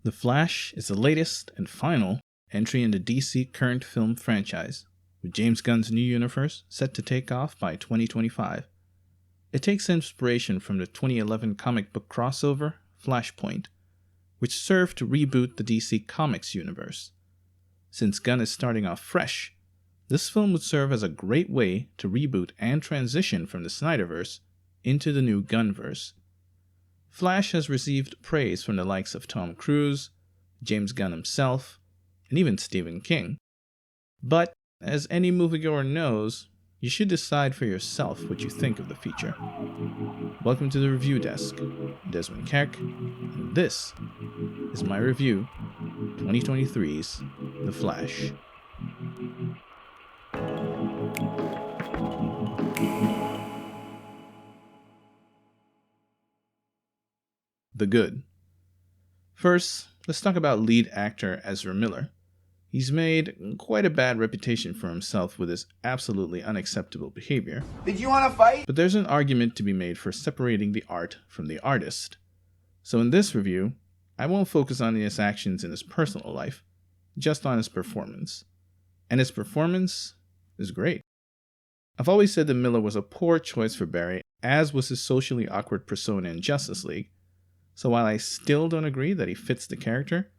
The Flash is the latest and final entry in the DC current film franchise, with James Gunn's new universe set to take off by 2025. It takes inspiration from the 2011 comic book crossover Flashpoint, which served to reboot the DC Comics universe. Since Gunn is starting off fresh, this film would serve as a great way to reboot and transition from the Snyderverse into the new Gunverse. Flash has received praise from the likes of Tom Cruise, James Gunn himself, and even Stephen King. But, as any moviegoer knows, you should decide for yourself what you think of the feature. Welcome to the Review Desk. I'm Desmond Kerk, and this is my review, 2023's The Flash. The good. First, let's talk about lead actor Ezra Miller. He's made quite a bad reputation for himself with his absolutely unacceptable behavior. Did you want to fight? But there's an argument to be made for separating the art from the artist. So in this review, I won't focus on his actions in his personal life, just on his performance. And his performance is great. I've always said that Miller was a poor choice for Barry, as was his socially awkward persona in Justice League. So while I still don't agree that he fits the character,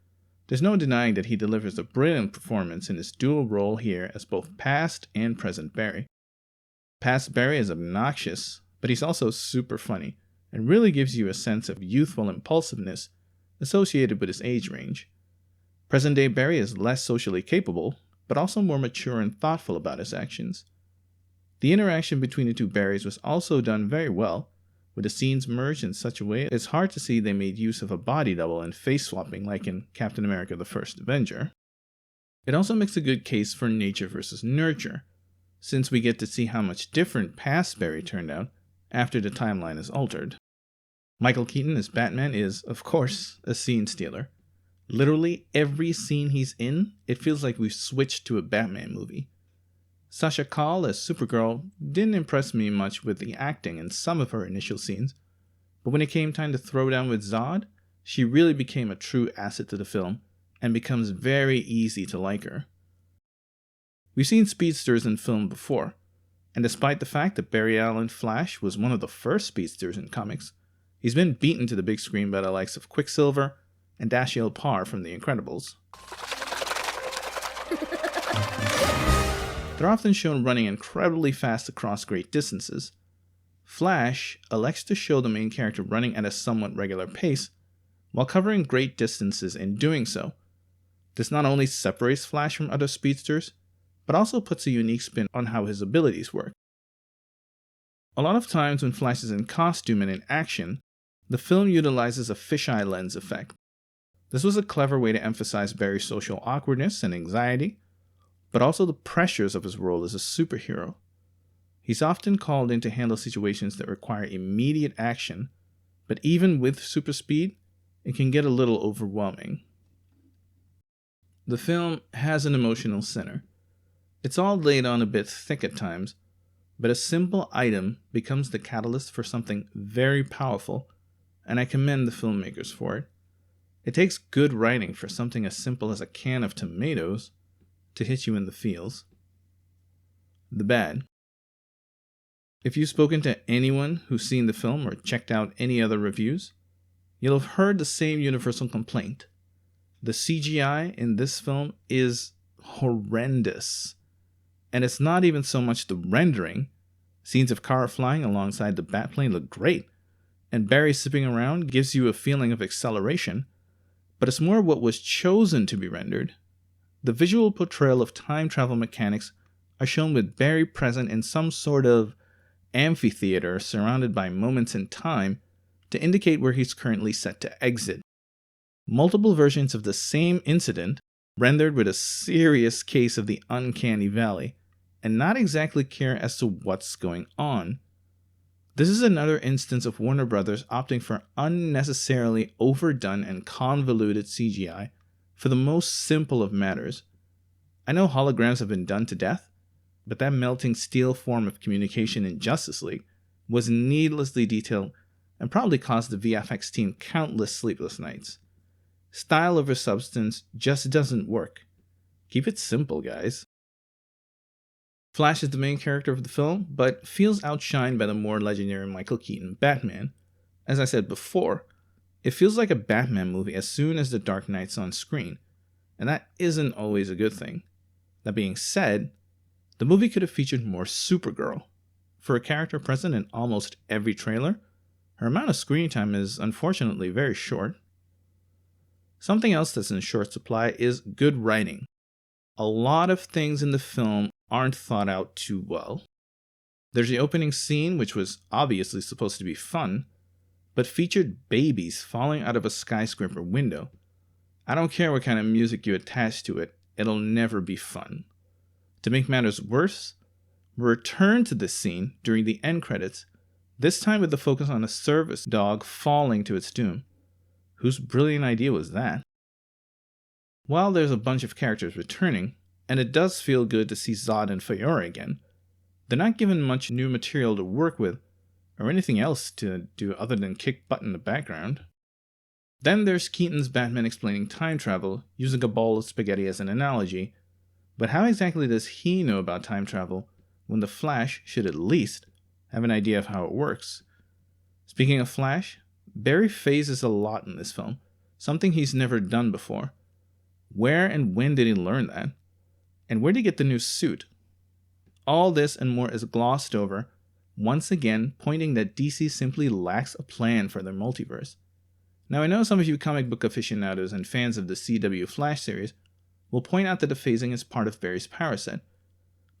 there's no denying that he delivers a brilliant performance in his dual role here as both past and present Barry. Past Barry is obnoxious, but he's also super funny, and really gives you a sense of youthful impulsiveness associated with his age range. Present day Barry is less socially capable, but also more mature and thoughtful about his actions. The interaction between the two Barrys was also done very well, with the scenes merged in such a way it's hard to see they made use of a body double and face swapping like in Captain America the First Avenger. It also makes a good case for nature versus nurture, since we get to see how much different past Barry turned out after the timeline is altered. Michael Keaton as Batman is, of course, a scene stealer. Literally every scene he's in, it feels like we've switched to a Batman movie. Sasha Calle as Supergirl didn't impress me much with the acting in some of her initial scenes, but when it came time to throw down with Zod, she really became a true asset to the film and becomes very easy to like her. We've seen speedsters in film before, and despite the fact that Barry Allen Flash was one of the first speedsters in comics, he's been beaten to the big screen by the likes of Quicksilver and Dashiell Parr from The Incredibles. They're often shown running incredibly fast across great distances. Flash elects to show the main character running at a somewhat regular pace, while covering great distances in doing so. This not only separates Flash from other speedsters, but also puts a unique spin on how his abilities work. A lot of times when Flash is in costume and in action, the film utilizes a fisheye lens effect. This was a clever way to emphasize Barry's social awkwardness and anxiety, but also the pressures of his role as a superhero. He's often called in to handle situations that require immediate action, but even with super speed, it can get a little overwhelming. The film has an emotional center. It's all laid on a bit thick at times, but a simple item becomes the catalyst for something very powerful, and I commend the filmmakers for it. It takes good writing for something as simple as a can of tomatoes to hit you in the feels. The bad. If you've spoken to anyone who's seen the film or checked out any other reviews, you'll have heard the same universal complaint. The CGI in this film is horrendous. And it's not even so much the rendering. Scenes of Kara flying alongside the Batplane look great, and Barry zipping around gives you a feeling of acceleration, but it's more what was chosen to be rendered. The visual portrayal of time travel mechanics are shown with Barry present in some sort of amphitheater surrounded by moments in time to indicate where he's currently set to exit. Multiple versions of the same incident rendered with a serious case of the uncanny valley, and not exactly clear as to what's going on. This is another instance of Warner Brothers opting for unnecessarily overdone and convoluted CGI for the most simple of matters. I know holograms have been done to death, but that melting steel form of communication in Justice League was needlessly detailed and probably caused the VFX team countless sleepless nights. Style over substance just doesn't work. Keep it simple, guys. Flash is the main character of the film, but feels outshined by the more legendary Michael Keaton Batman. As I said before, it feels like a Batman movie as soon as the Dark Knight's on screen, and that isn't always a good thing. That being said, the movie could have featured more Supergirl. For a character present in almost every trailer, her amount of screen time is unfortunately very short. Something else that's in short supply is good writing. A lot of things in the film aren't thought out too well. There's the opening scene, which was obviously supposed to be fun, but featured babies falling out of a skyscraper window. I don't care what kind of music you attach to it, it'll never be fun. To make matters worse, we return to this scene during the end credits, this time with the focus on a service dog falling to its doom. Whose brilliant idea was that? While there's a bunch of characters returning, and it does feel good to see Zod and Fiora again, they're not given much new material to work with, or anything else to do other than kick butt in the background. Then there's Keaton's Batman explaining time travel, using a bowl of spaghetti as an analogy, but how exactly does he know about time travel when the Flash should at least have an idea of how it works? Speaking of Flash, Barry phases a lot in this film, something he's never done before. Where and when did he learn that? And where did he get the new suit? All this and more is glossed over, once again pointing that DC simply lacks a plan for their multiverse. Now I know some of you comic book aficionados and fans of the CW Flash series will point out that the phasing is part of Barry's power set,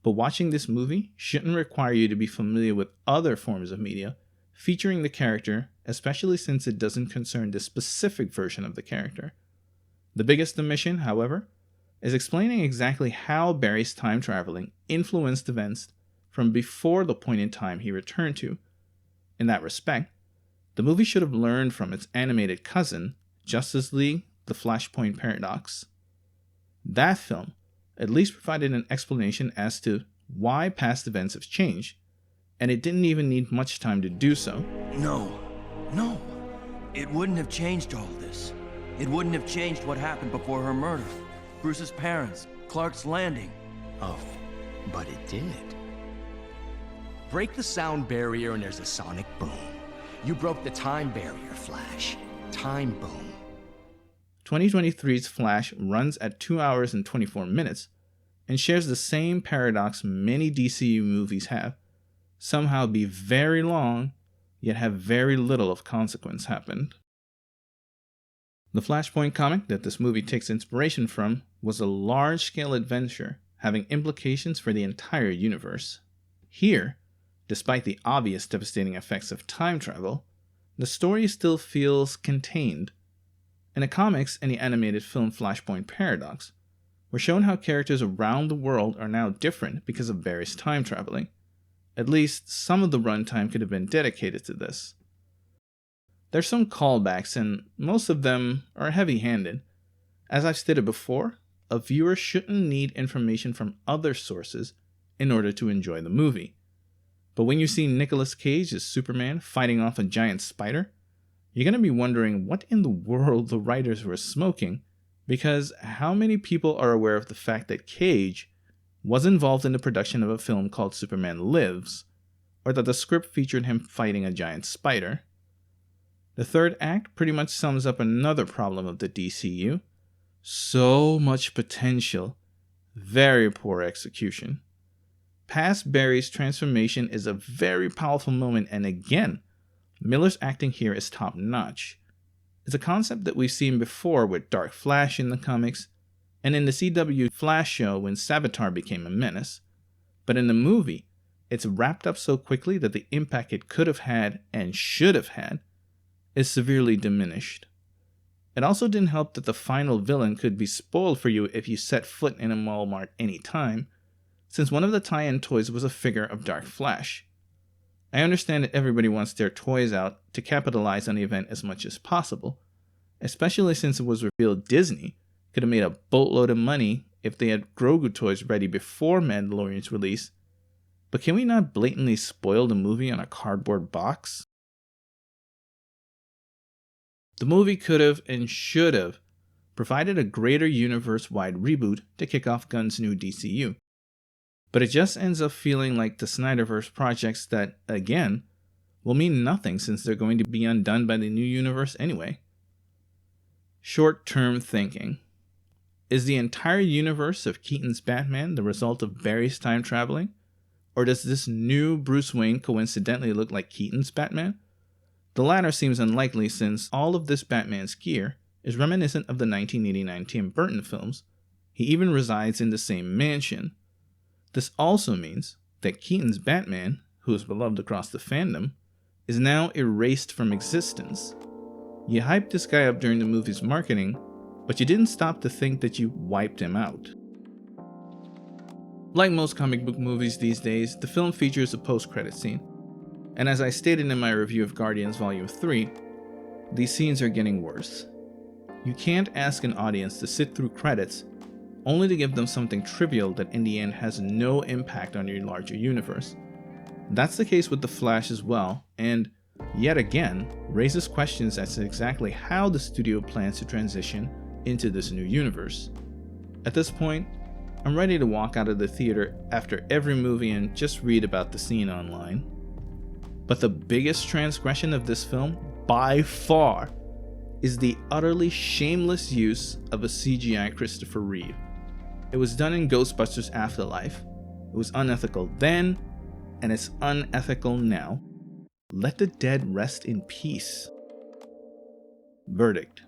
but watching this movie shouldn't require you to be familiar with other forms of media featuring the character, especially since it doesn't concern this specific version of the character. The biggest omission, however, is explaining exactly how Barry's time traveling influenced events from before the point in time he returned to. In that respect, the movie should have learned from its animated cousin, Justice League: The Flashpoint Paradox. That film at least provided an explanation as to why past events have changed, and it didn't even need much time to do so. No. It wouldn't have changed all this. It wouldn't have changed what happened before her murder. Bruce's parents, Clark's landing. Oh, but it did. Break the sound barrier and there's a sonic boom. You broke the time barrier, Flash. Time boom. 2023's Flash runs at 2 hours and 24 minutes and shares the same paradox many DCU movies have. Somehow be very long, yet have very little of consequence happened. The Flashpoint comic that this movie takes inspiration from was a large-scale adventure having implications for the entire universe. Here, despite the obvious devastating effects of time travel, the story still feels contained. In the comics and the animated film Flashpoint Paradox, we're shown how characters around the world are now different because of Barry's time traveling. At least some of the runtime could have been dedicated to this. There's some callbacks, and most of them are heavy-handed. As I've stated before, a viewer shouldn't need information from other sources in order to enjoy the movie. But when you see Nicolas Cage as Superman fighting off a giant spider, you're going to be wondering what in the world the writers were smoking, because how many people are aware of the fact that Cage was involved in the production of a film called Superman Lives, or that the script featured him fighting a giant spider? The third act pretty much sums up another problem of the DCU. So much potential, very poor execution. Past Barry's transformation is a very powerful moment, and again, Miller's acting here is top-notch. It's a concept that we've seen before with Dark Flash in the comics, and in the CW Flash show when Savitar became a menace. But in the movie, it's wrapped up so quickly that the impact it could have had and should have had is severely diminished. It also didn't help that the final villain could be spoiled for you if you set foot in a Walmart any time, since one of the tie-in toys was a figure of Dark Flash. I understand that everybody wants their toys out to capitalize on the event as much as possible, especially since it was revealed Disney could have made a boatload of money if they had Grogu toys ready before Mandalorian's release, but can we not blatantly spoil the movie on a cardboard box? The movie could have and should have provided a greater universe-wide reboot to kick off Gunn's new DCU. But it just ends up feeling like the Snyderverse projects that, again, will mean nothing since they're going to be undone by the new universe anyway. Short-term thinking. Is the entire universe of Keaton's Batman the result of Barry's time traveling? Or does this new Bruce Wayne coincidentally look like Keaton's Batman? The latter seems unlikely since all of this Batman's gear is reminiscent of the 1989 Tim Burton films. He even resides in the same mansion. This also means that Keaton's Batman, who is beloved across the fandom, is now erased from existence. You hyped this guy up during the movie's marketing, but you didn't stop to think that you wiped him out. Like most comic book movies these days, the film features a post-credit scene. And as I stated in my review of Guardians Volume 3, these scenes are getting worse. You can't ask an audience to sit through credits only to give them something trivial that in the end has no impact on your larger universe. That's the case with The Flash as well, and yet again raises questions as to exactly how the studio plans to transition into this new universe. At this point, I'm ready to walk out of the theater after every movie and just read about the scene online. But the biggest transgression of this film, by far, is the utterly shameless use of a CGI Christopher Reeve. It was done in Ghostbusters Afterlife. It was unethical then, and it's unethical now. Let the dead rest in peace. Verdict.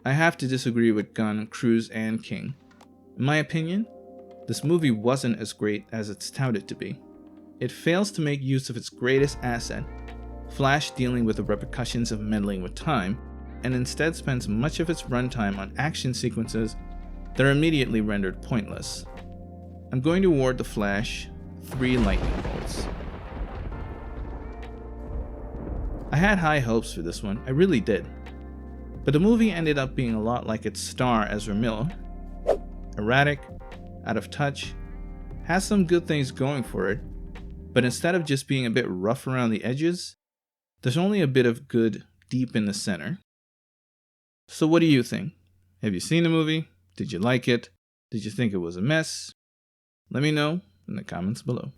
I have to disagree with Gunn, Cruise, and King. In my opinion, this movie wasn't as great as it's touted to be. It fails to make use of its greatest asset, Flash dealing with the repercussions of meddling with time, and instead spends much of its runtime on action sequences that are immediately rendered pointless. I'm going to award The Flash 3 lightning bolts. I had high hopes for this one, I really did. But the movie ended up being a lot like its star Ezra Miller. Erratic, out of touch, has some good things going for it, but instead of just being a bit rough around the edges, there's only a bit of good deep in the center. So what do you think? Have you seen the movie? Did you like it? Did you think it was a mess? Let me know in the comments below.